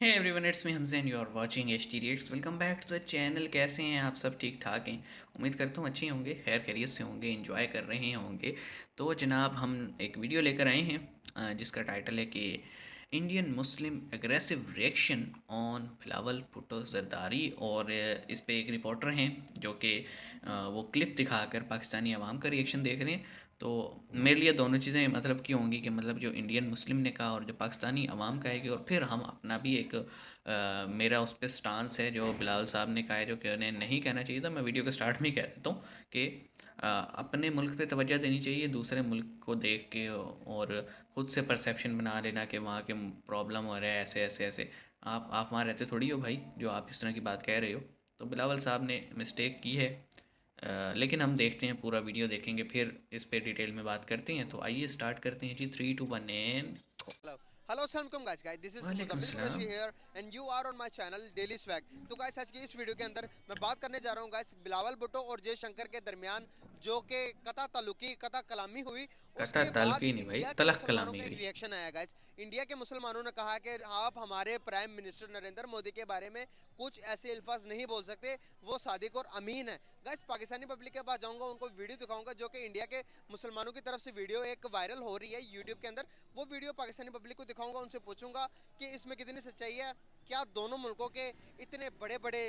Hey everyone, it's me Hamza and you are watching H T reacts. Welcome back to the channel. कैसे हैं आप सब? ठीक ठाक हैं? उम्मीद करता हूँ अच्छे होंगे, खैर खैरियत से होंगे, एंजॉय कर रहे होंगे। तो जनाब, हम एक वीडियो लेकर आए हैं जिसका टाइटल है कि Indian Muslim aggressive reaction on Bilawal Bhutto Zardari. और इस पे एक रिपोर्टर हैं जो कि वो क्लिप दिखाकर पाकिस्तानी अवाम का रिएक्शन देख रहे हैं। तो मेरे लिए दोनों चीज़ें मतलब की होंगी कि मतलब जो इंडियन मुस्लिम ने कहा और जो पाकिस्तानी अवाम का है कि, और फिर हम अपना भी एक मेरा उस पर स्टांस है जो बिलावल साहब ने कहा है जो कि उन्हें नहीं कहना चाहिए था। मैं वीडियो के स्टार्ट में ही कह देता हूँ कि अपने मुल्क पे तवज्जो देनी चाहिए, दूसरे मुल्क को देख के और ख़ुद से परसेप्शन बना लेना कि वहाँ के प्रॉब्लम हो रहा है ऐसे ऐसे ऐसे। आप वहाँ रहते थोड़ी हो भाई जो आप इस तरह की बात कह रहे हो। तो बिलावल साहब ने मिस्टेक की है। लेकिन हम देखते हैं, पूरा वीडियो देखेंगे फिर इस पे डिटेल में बात करते हैं। तो आइए स्टार्ट करते हैं जी। 3 2 1 and Hello. Hello, assalamualaikum guys, this is वालेकुम Muzammil Qureshi सलाम। here and you are on my channel Daily Swag। तो गाइस आज की इस वीडियो के अंदर मैं बात करने जा रहा हूँ गाइस बिलावल भुट्टो और जयशंकर के दरमियान जो कि कता ताल्लुकी कता कलामी हुई। कता उसके बाद ताल्लुकी नहीं भाई, इंडिया के तलख मुसलमानों कलामी का एक हुई। रिएक्शन आया गाइस। इंडिया के मुसलमानों ने कहा कि आप हमारे प्राइम मिनिस्टर नरेंद्र मोदी के बारे में कुछ ऐसे अल्फाज नहीं बोल सकते, वो सादिक और अमीन है। गाइस पाकिस्तानी पब्लिक के पास जाऊंगा, उनको वीडियो दिखाऊंगा जो कि इंडिया के मुसलमानों की तरफ से वीडियो एक वायरल हो रही है यूट्यूब के अंदर। वो वीडियो पाकिस्तानी पब्लिक को दिखाऊंगा, उनसे पूछूंगा कि इसमें कितनी सच्चाई है। क्या दोनों मुल्कों के इतने बड़े बड़े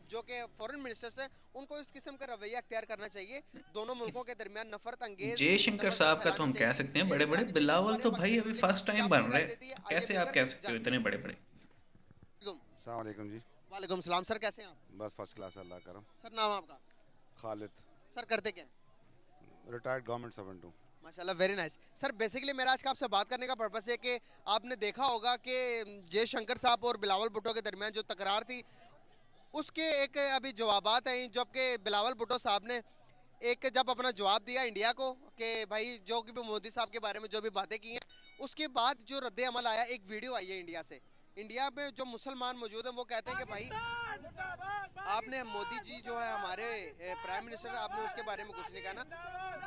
जो कि फॉरेन मिनिस्टर्स हैं उनको इस किस्म का रवैया अख्तियार करना चाहिए? दोनों मुल्कों के दरमियान नफरत अंगेज जयशंकर नफरतें साहब का तो फैलानी हम कह चाहिए सकते हैं या बड़े नहीं बड़े। फैलानी चाहिए? इस बिलावल बारे तो में भाई पाकिस्तानी अभी पब्लिक फर्स्ट टाइम क्या बन अपनी रहे। राय देती है, आइए कैसे आप मिलकर कह सकते हो जानते इतने हैं। बड़े बड़े? अस्सलाम वालेकुम जी। वालेकुम सलाम सर, कैसे हैं आप? बस फर्स्ट क्लास अल्लाह करम। सर नाम आपका? खालिद। सर करते क्या हैं? रिटायर्ड गवर्नमेंट सर्वेंट हूँ। माशाल्लाह, वेरी नाइस। सर बेसिकली मेरा आज का आपसे बात करने का पर्पस है कि आपने देखा होगा कि जयशंकर साहब और बिलावल भुट्टो के दरमियान जो तकरार थी उसके एक अभी जवाबात हैं, जबकि बिलावल भुट्टो साहब ने एक जब अपना जवाब दिया इंडिया को कि भाई जो कि भी मोदी साहब के बारे में जो भी बातें की हैं, उसके बाद जो रद्द अमल आया, एक वीडियो आई है इंडिया से। इंडिया में जो मुसलमान मौजूद हैं वो कहते हैं कि भाई आपने मोदी जी जो है हमारे प्राइम मिनिस्टर, आपने उसके बारे में कुछ नहीं कहा ना।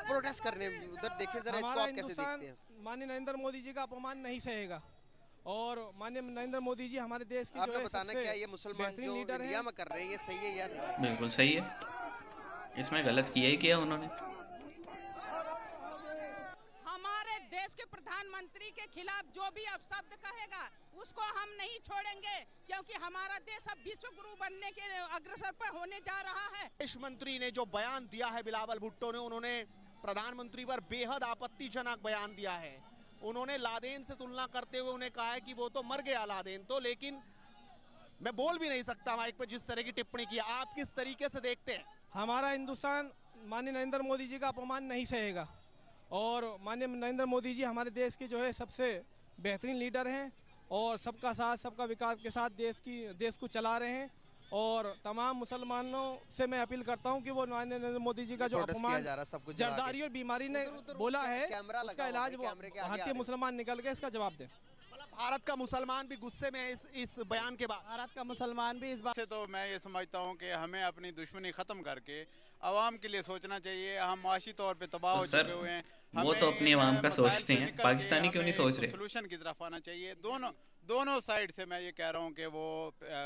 प्रोटेस्ट करने उधर देखे, जरा इसको हमारा आप कैसे हिंदुस्तान देखते हैं? माननीय नरेंद्र मोदी जी का अपमान नहीं सहेगा। और माननीय नरेंद्र मोदी जी हमारे देश के जो आपने है बताना सबसे क्या ये मुसलमान बेहतरीन जो लीडर हैं। इंडिया में कर रहे हैं ये सही है या नहीं? बिल्कुल सही है, इसमें गलत किया ही किया उन्होंने। हमारे देश के प्रधानमंत्री के खिलाफ जो भी अपशब्द कहेगा उसको हम नहीं छोड़ेंगे, क्योंकि हमारा देश अब विश्व गुरु बनने के अग्रसर पर होने जा रहा है। विदेश मंत्री ने जो बयान दिया है बिलावल भुट्टो ने, उन्होंने प्रधानमंत्री पर बेहद आपत्तिजनक बयान दिया है। उन्होंने लादेन से तुलना करते हुए उन्हें कहा है कि वो तो मर गया लादेन तो, लेकिन मैं बोल भी नहीं सकता माइक पर जिस तरह की टिप्पणी की। आप किस तरीके से देखते हैं? हमारा हिंदुस्तान माननीय नरेंद्र मोदी जी का अपमान नहीं सहेगा। और माननीय नरेंद्र मोदी जी हमारे देश के जो है सबसे बेहतरीन लीडर हैं और सबका साथ सबका विकास के साथ देश को चला रहे हैं। और तमाम मुसलमानों से मैं अपील करता हूं कि वो माननीय नरेंद्र मोदी जी का जो प्रोटेस्ट किया अपमान जा रहा है सब कुछ जला के। जरदारी और बीमारी ने उधर- उधर बोला है कैमरा लगा उसका हुआ इलाज है, वो कैमरे के आगे आ भारतीय रहे हो। मुसलमान निकल के इसका जवाब दें। मतलब भारत का मुसलमान भी गुस्से में है इस बयान के बाद। भारत का मुसलमान भी इस बात से तो मैं ये समझता हूँ कि हमें अपनी दुश्मनी ख़त्म करके आवाम के लिए सोचना चाहिए। हम माशी तौर पे तबाह तो हो सर, चुके हुए हैं। वो तो अपनी आवाम का सोचते हैं, पाकिस्तानी क्यों नहीं सोच रहे? सोल्यूशन की तरफ आना चाहिए। दोनों साइड से मैं ये कह रहा हूँ कि वो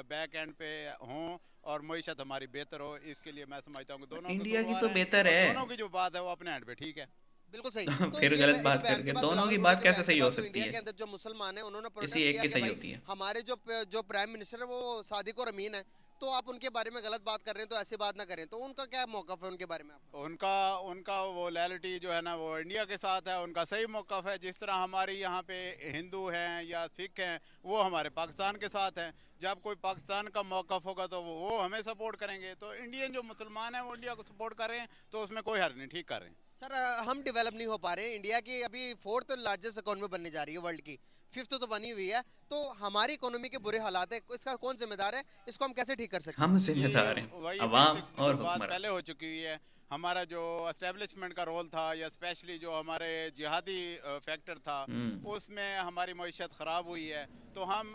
बैक एंड पे हों और मईशत हमारी बेहतर हो। इसके लिए मैं समझता हूँ कि दोनों इंडिया की कसूरवार तो हैं बेहतर और है। दोनों की जो बात है वो अपने हैंड पे ठीक है। बिल्कुल सही। तो फिर ये गलत इस बात बयान के करके बाद दोनों बिलावल की भुट्टो बात के कैसे बयान के सही हो बाद तो सकती इंडिया है? के अंदर जो मुसलमान है उन्होंने किसी प्रोटेस्ट एक किया की कि सही भाई होती है। हमारे जो प्राइम मिनिस्टर है वो सादिक और अमीन है, तो आप उनके बारे में गलत बात कर रहे हैं, तो ऐसी बात ना करें। तो उनका क्या मौकफ है उनके बारे में आपका? उनका उनका वो लॉयल्टी जो है ना वो इंडिया के साथ है। उनका सही मौक़िफ़ है। जिस तरह हमारे यहाँ पे हिंदू हैं या सिख हैं वो हमारे पाकिस्तान के साथ हैं। जब कोई पाकिस्तान का मौक़िफ़ होगा तो वो हमें सपोर्ट करेंगे। तो इंडियन जो मुसलमान हैं वो इंडिया को सपोर्ट कर रहे हैं, तो उसमें कोई हर्ज नहीं, ठीक कर रहे हैं। सर हम डेवलप नहीं हो पा रहे हैं। इंडिया की अभी 4th लार्जेस्ट इकोनॉमी बनने जा रही है वर्ल्ड की, 5th तो बनी हुई है। तो हमारी इकोनॉमी के बुरे हालात है, इसका कौन जिम्मेदार है? इसको हम कैसे ठीक कर सकते हैं? हम जी, जिम्मेदार हैं, वही अवाम बेसिक और जो बात हुक्मरान। पहले हो चुकी हुई है। हमारा जो एस्टेब्लिशमेंट का रोल था या स्पेशली जो हमारे जिहादी फैक्टर था उसमें हमारी मईशत ख़राब हुई है। तो हम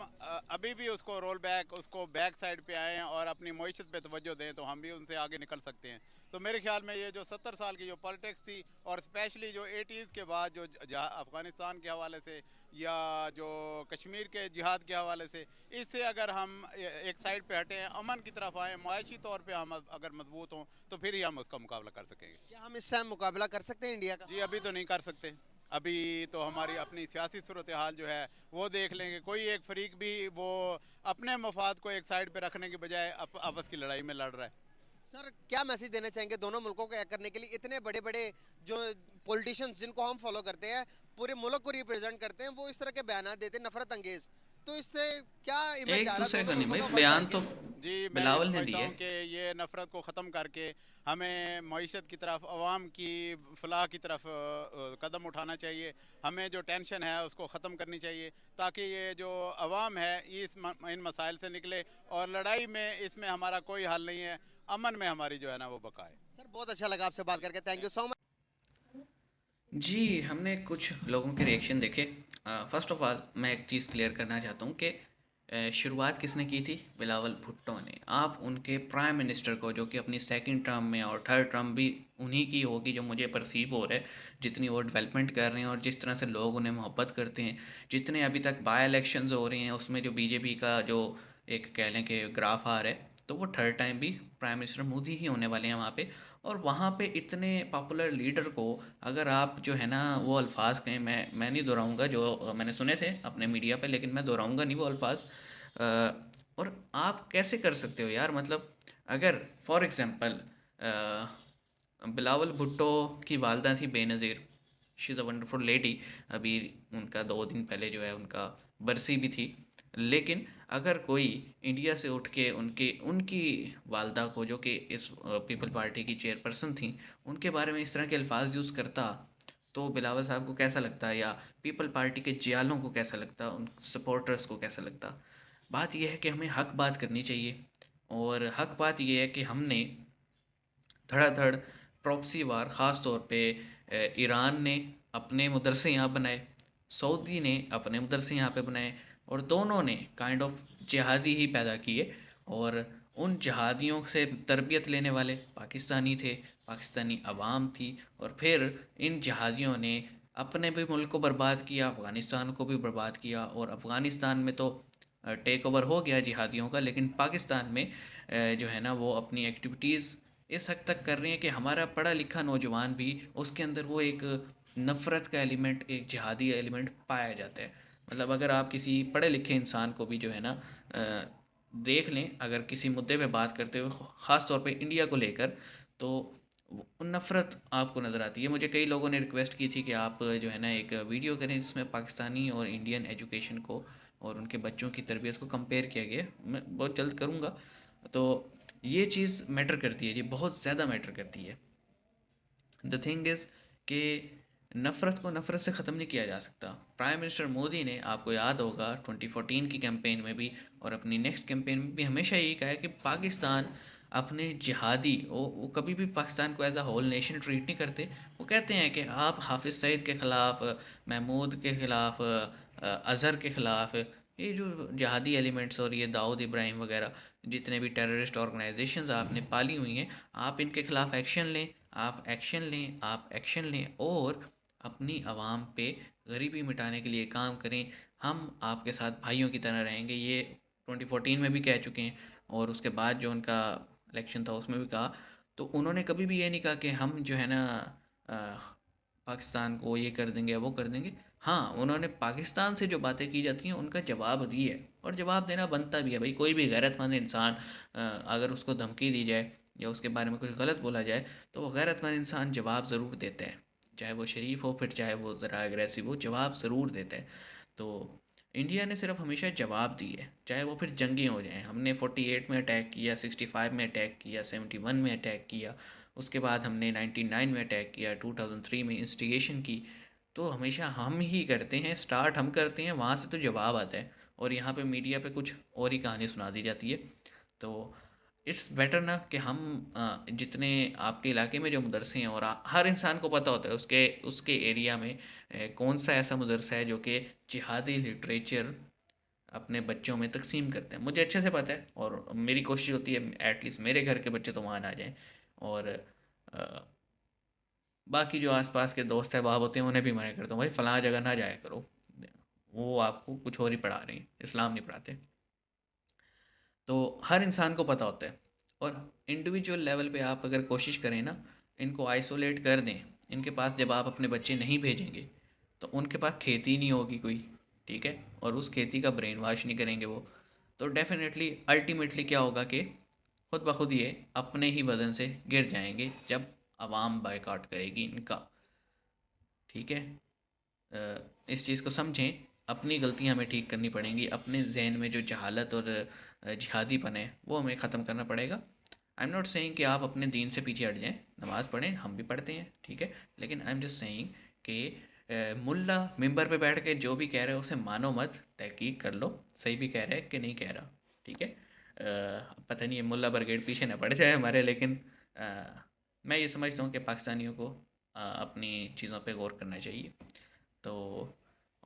अभी भी उसको रोल बैक, उसको बैक साइड पे आएँ और अपनी मईशत पे तवज्जो दें तो हम भी उनसे आगे निकल सकते हैं। तो मेरे ख्याल में ये जो 70 साल की जो पॉलिटिक्स थी और स्पेशली जो 80s के बाद जो अफ़गानिस्तान के हवाले से या जो कश्मीर के जिहाद के हवाले से, इससे अगर हम एक साइड पे हटें, अमन की तरफ आएँ, माशी तौर पे हम अगर मजबूत हों तो फिर ही हम उसका मुकाबला कर सकेंगे। क्या हम इस टाइम मुकाबला कर सकते हैं इंडिया का? जी अभी तो नहीं कर सकते, अभी तो हमारी अपनी सियासी सूरत हाल जो है वो देख लेंगे। कोई एक फरीक भी वो अपने मफाद को एक साइड पे रखने के बजाय आपस की लड़ाई में लड़ रहा है। सर क्या मैसेज देना चाहेंगे दोनों मुल्कों को एक करने के लिए? इतने बड़े बड़े जो पॉलिटिशियंस जिनको हम फॉलो करते हैं, पूरे मुल्क को रिप्रेजेंट करते हैं, वो इस तरह के बयान देते हैं नफरत अंगेज, तो इससे क्या इमेज एक आ रहा दूसरे है को दोनों नहीं भाई, मुल्कों का? बयान तो जी मैं बिलावल ने समझता दिए। हूँ कि ये नफ़रत को ख़त्म करके हमें मईशत की तरफ, अवाम की फलाह की तरफ कदम उठाना चाहिए। हमें जो टेंशन है उसको ख़त्म करनी चाहिए ताकि ये जो अवाम है इन मसाइल से निकले, और लड़ाई में इसमें हमारा कोई हल नहीं है, अमन में हमारी जो है ना वो बका है। सर बहुत अच्छा लगा आपसे बात करके, थैंक यू सो मच। जी, हमने कुछ लोगों के रिएक्शन देखे। फ़र्स्ट ऑफ़ ऑल मैं एक चीज़ क्लियर करना चाहता हूँ कि शुरुआत किसने की थी? बिलावल भुट्टो ने। आप उनके प्राइम मिनिस्टर को, जो कि अपनी सेकंड टर्म में और थर्ड टर्म भी उन्हीं की होगी जो मुझे परसीव हो रहा है, जितनी वो डेवलपमेंट कर रहे हैं और जिस तरह से लोग उन्हें मोहब्बत करते हैं, जितने अभी तक बाय इलेक्शंस हो रहे हैं उसमें जो बीजेपी का जो एक कह लें कि ग्राफ आ रहा है, तो वो थर्ड टाइम भी प्राइम मिनिस्टर मोदी ही होने वाले हैं वहाँ पे। और वहाँ पे इतने पॉपुलर लीडर को अगर आप जो है ना वो अल्फाज कहें, मैं नहीं दोहराऊँगा जो मैंने सुने थे अपने मीडिया पे, लेकिन मैं दोहराऊँगा नहीं वो अल्फाज। और आप कैसे कर सकते हो यार? मतलब अगर फॉर एग्ज़ाम्पल बिलावल भुट्टो की वालदा थी Benazir, she is a wonderful lady. अभी उनका 2 दिन पहले जो है उनका बरसी भी थी। लेकिन अगर कोई इंडिया से उठ के उनकी उनकी वालदा को, जो कि इस पीपल पार्टी की चेयरपर्सन थी, उनके बारे में इस तरह के अल्फाज यूज़ करता, तो बिलावल साहब को कैसा लगता, या पीपल पार्टी के जियालों को कैसा लगता, उन सपोर्टर्स को कैसा लगता? बात यह है कि हमें हक बात करनी चाहिए, और हक बात यह है कि हमने धड़ाधड़ प्रॉक्सी वार, ख़ास तौर पे ईरान ने अपने मदरसे यहाँ बनाए, सऊदी ने अपने मदरसे यहाँ पे बनाए, और दोनों ने काइंड ऑफ जिहादी ही पैदा किए। और उन जिहादियों से तरबियत लेने वाले पाकिस्तानी थे, पाकिस्तानी अवाम थी, और फिर इन जिहादियों ने अपने भी मुल्क को बर्बाद किया, अफ़गानिस्तान को भी बर्बाद किया। और अफ़गानिस्तान में तो टेक ओवर हो गया जिहादियों का, लेकिन पाकिस्तान में जो है ना वो अपनी एक्टिविटीज़ इस हद तक कर रहे हैं कि हमारा पढ़ा लिखा नौजवान भी उसके अंदर वो एक नफ़रत का एलिमेंट, एक जिहादी एलिमेंट पाया जाता है। मतलब अगर आप किसी पढ़े लिखे इंसान को भी जो है ना देख लें, अगर किसी मुद्दे पे बात करते हुए, ख़ास तौर पे इंडिया को लेकर, तो नफ़रत आपको नज़र आती है। मुझे कई लोगों ने रिक्वेस्ट की थी कि आप जो है ना एक वीडियो करें जिसमें पाकिस्तानी और इंडियन एजुकेशन को और उनके बच्चों की तरबियत को कंपेयर किया गया। मैं बहुत जल्द करूँगा। तो ये चीज़ मैटर करती है, ये बहुत ज़्यादा मैटर करती है। द थिंग इज़ कि नफ़रत को नफ़रत से ख़त्म नहीं किया जा सकता। प्राइम मिनिस्टर मोदी ने, आपको याद होगा, 2014 की कैंपेन में भी और अपनी नेक्स्ट कैंपेन में भी हमेशा यही कहा है कि पाकिस्तान अपने जिहादी, वो कभी भी पाकिस्तान को as a whole nation treat नहीं करते। वो कहते हैं कि आप हाफिज़ सईद के ख़िलाफ़, महमूद के ख़िलाफ़, अज़हर के ख़िलाफ़, ये जो जिहादी एलिमेंट्स और ये दाऊद इब्राहिम वगैरह जितने भी टेररिस्ट ऑर्गेनाइजेशंस आपने पाली हुई हैं, आप इनके ख़िलाफ़ एक्शन लें, आप एक्शन लें, आप एक्शन लें, और अपनी आवाम पे गरीबी मिटाने के लिए काम करें। हम आपके साथ भाइयों की तरह रहेंगे। ये 2014 में भी कह चुके हैं, और उसके बाद जो उनका इलेक्शन था उसमें भी कहा। तो उन्होंने कभी भी ये नहीं कहा कि हम जो है ना पाकिस्तान को ये कर देंगे या वो कर देंगे। हाँ, उन्होंने पाकिस्तान से जो बातें की जाती हैं उनका जवाब दी है, और जवाब देना बनता भी है भाई। कोई भी गैरतमंद इंसान अगर उसको धमकी दी जाए या उसके बारे में कुछ गलत बोला जाए, तो वो गैरतमंद इंसान जवाब ज़रूर देता है, चाहे वो शरीफ हो, फिर चाहे वो ज़रा एग्रेसिव हो, जवाब ज़रूर देता है। तो इंडिया ने सिर्फ हमेशा जवाब दी है, चाहे वो फिर जंगी हो जाएं। हमने 48 में अटैक किया, 65 में अटैक किया, 71 में अटैक किया, उसके बाद हमने 99 में अटैक किया, 2003 में इंस्टिगेशन की। तो हमेशा हम ही करते हैं, स्टार्ट हम करते हैं, वहाँ से तो जवाब आता है, और यहाँ पे मीडिया पे कुछ और ही कहानी सुना दी जाती है। तो इट्स बेटर ना कि हम जितने आपके इलाके में जो मदरसे हैं, और हर इंसान को पता होता है उसके उसके एरिया में कौन सा ऐसा मदरसा है जो कि जिहादी लिटरेचर अपने बच्चों में तकसीम करते हैं। मुझे अच्छे से पता है, और मेरी कोशिश होती है एटलीस्ट मेरे घर के बच्चे तो वहाँ ना जाएं। और बाकी जो आसपास के दोस्त अहबाब होते हैं उन्हें भी मना करता हूँ, भाई फ़लाँ जगह ना जाया करो, वो आपको कुछ और ही पढ़ा रहे हैं, इस्लाम नहीं पढ़ाते। तो हर इंसान को पता होता है, और इंडिविजुअल लेवल पे आप अगर कोशिश करें ना, इनको आइसोलेट कर दें, इनके पास जब आप अपने बच्चे नहीं भेजेंगे तो उनके पास खेती नहीं होगी कोई, ठीक है, और उस खेती का ब्रेन वाश नहीं करेंगे वो, तो डेफिनेटली अल्टीमेटली क्या होगा कि खुद ब खुद ये अपने ही वजन से गिर जाएंगे जब आवाम बायकॉट करेगी इनका, ठीक है। इस चीज़ को समझें, अपनी गलतियां हमें ठीक करनी पड़ेंगी, अपने जहन में जो जहालत और जिहादीपन है वो हमें ख़त्म करना पड़ेगा। आई एम नॉट सेइंग कि आप अपने दीन से पीछे हट जाएं, नमाज़ पढ़ें, हम भी पढ़ते हैं, ठीक है, लेकिन आई एम जस्ट सेइंग कि मुल्ला मिंबर पे बैठ के जो भी कह रहे हो उसे मानो मत, तहकीक कर लो सही भी कह रहा है कि नहीं कह रहा, ठीक है। पता नहीं है मुल्ला ब्रिगेड पीछे ना पड़ जाए हमारे, लेकिन मैं ये समझता हूँ कि पाकिस्तानियों को अपनी चीज़ों पे गौर करना चाहिए। तो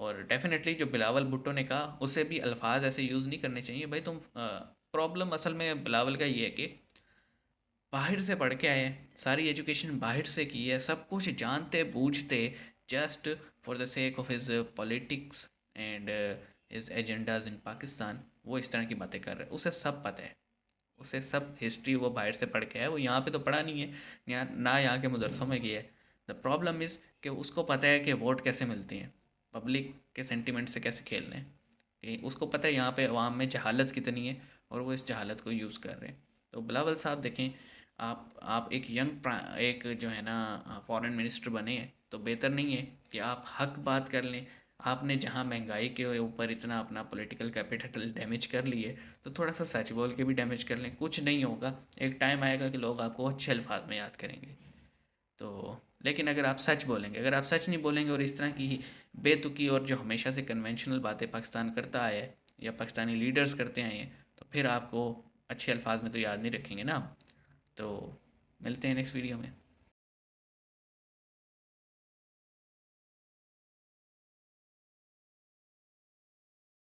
और डेफ़िनेटली जो बिलावल भुट्टो ने कहा उसे भी अल्फाज ऐसे यूज़ नहीं करने चाहिए भाई। तुम प्रॉब्लम असल में बिलावल का ये है कि बाहर से पढ़ के आए हैं, सारी एजुकेशन बाहर से की है, सब कुछ जानते बूझते, just for the sake of his politics and his agendas in Pakistan वो इस तरह की बातें कर रहे हैं। उसे सब पता है, उसे सब हिस्ट्री वो बाहर से पढ़ के आया है, वो यहाँ पे तो पढ़ा नहीं है, यहाँ ना यहाँ के मदरसों में गया है। द प्रॉब्लम इज़ कि उसको पता है कि वोट कैसे मिलते हैं, पब्लिक के सेंटिमेंट से कैसे खेलने हैं, कि उसको पता है यहाँ पे अवाम में जहालत कितनी है और वो इस जहालत को यूज़ कर रहे हैं। तो बिलावल साहब देखें, आप एक एक जो है ना फॉरेन मिनिस्टर बने हैं, तो बेहतर नहीं है कि आप हक बात कर लें। आपने जहाँ महंगाई के ऊपर इतना अपना पॉलिटिकल कैपिटल डैमेज कर लिए, तो थोड़ा सा सच बोल के भी डैमेज कर लें, कुछ नहीं होगा। एक टाइम आएगा कि लोग आपको अच्छे अल्फाज में याद करेंगे। तो लेकिन अगर आप सच बोलेंगे, अगर आप सच नहीं बोलेंगे और इस तरह की बेतुकी और जो हमेशा से कन्वेंशनल बातें पाकिस्तान करता आया है या पाकिस्तानी लीडर्स करते आए हैं, तो फिर आपको अच्छे अल्फाज में तो याद नहीं रखेंगे ना। तो मिलते हैं नेक्स्ट वीडियो में।